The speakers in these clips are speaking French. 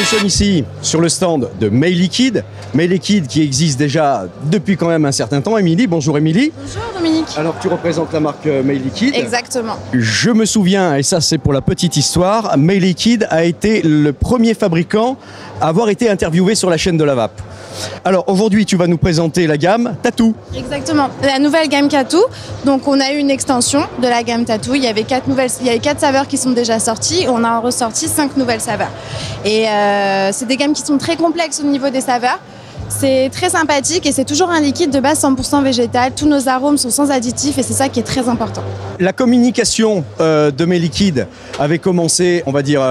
nous sommes ici sur le stand de May Liquid. May Liquid qui existe déjà depuis quand même un certain temps. Émilie, bonjour Émilie. Bonjour Dominique. Alors tu représentes la marque May Liquid. Exactement. Je me souviens, et ça c'est pour la petite histoire, May Liquid a été le premier fabricant à avoir été interviewé sur la chaîne de la VAP. Alors aujourd'hui tu vas nous présenter la gamme Tattoo. Exactement, la nouvelle gamme Tattoo. Donc on a eu une extension de la gamme Tattoo. Il y avait 4 saveurs qui sont déjà sorties. On a ressorti 5 nouvelles saveurs. Et c'est des gammes qui sont très complexes au niveau des saveurs. C'est très sympathique et c'est toujours un liquide de base 100% végétal. Tous nos arômes sont sans additifs et c'est ça qui est très important. La communication de May Liquid avait commencé, on va dire,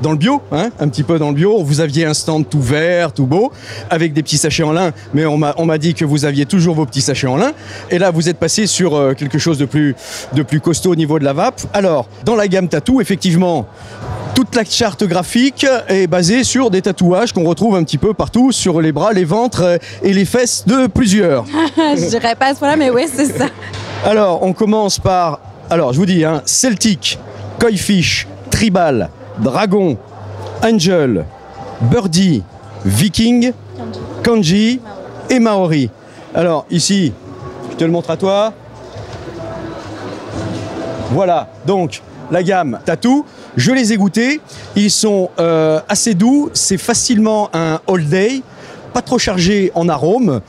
dans le bio, hein, un petit peu dans le bio. Vous aviez un stand tout vert, tout beau, avec des petits sachets en lin, mais on m'a dit que vous aviez toujours vos petits sachets en lin. Et là, vous êtes passé sur quelque chose de plus costaud au niveau de la vape. Alors, dans la gamme Tattoo, effectivement, toute la charte graphique est basée sur des tatouages qu'on retrouve un petit peu partout sur les bras, les ventres et les fesses de plusieurs. Je dirais pas à ce point-là, mais oui, c'est ça. Alors, on commence par, alors je vous dis, hein, Celtic, Koi Fish, Tribal, Dragon, Angel, Birdie, Viking, Kanji et Maori. Alors ici, je te le montre à toi. Voilà, donc la gamme Tattoo. Je les ai goûtés, ils sont assez doux, c'est facilement un all day, pas trop chargé en arômes.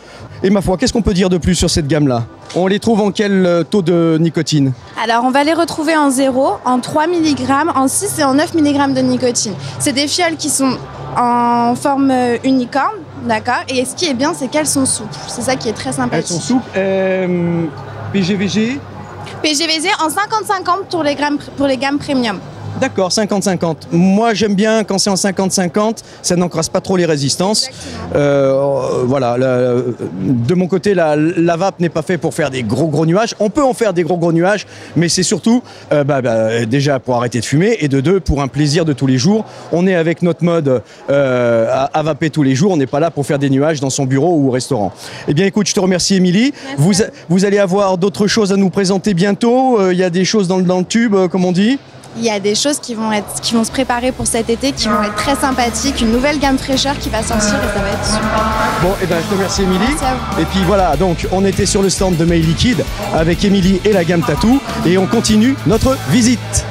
Et ma foi, qu'est-ce qu'on peut dire de plus sur cette gamme-là? On les trouve en quel taux de nicotine? Alors on va les retrouver en 0, en 3 mg, en 6 et en 9 mg de nicotine. C'est des fioles qui sont en forme unicorne, d'accord? Et ce qui est bien, c'est qu'elles sont souples. C'est ça qui est très sympathique. Elles sont souples. PGVG? PGVG en 50-50 pour les gammes premium. D'accord, 50-50. Moi, j'aime bien quand c'est en 50-50, ça n'encrasse pas trop les résistances. Voilà, de mon côté, la vape n'est pas fait pour faire des gros nuages. On peut en faire des gros nuages, mais c'est surtout déjà pour arrêter de fumer et de deux, pour un plaisir de tous les jours. On est avec notre mode à vaper tous les jours. On n'est pas là pour faire des nuages dans son bureau ou au restaurant. Eh bien, écoute, je te remercie, Émilie. Vous allez avoir d'autres choses à nous présenter bientôt. Il y a des choses dans le tube, comme on dit. Il y a des choses qui vont se préparer pour cet été, qui vont être très sympathiques, une nouvelle gamme fraîcheur qui va sortir et ça va être super. Bon, et ben je te remercie Émilie. Merci à vous. Et puis voilà, donc on était sur le stand de May Liquid avec Émilie et la gamme Tattoo et on continue notre visite.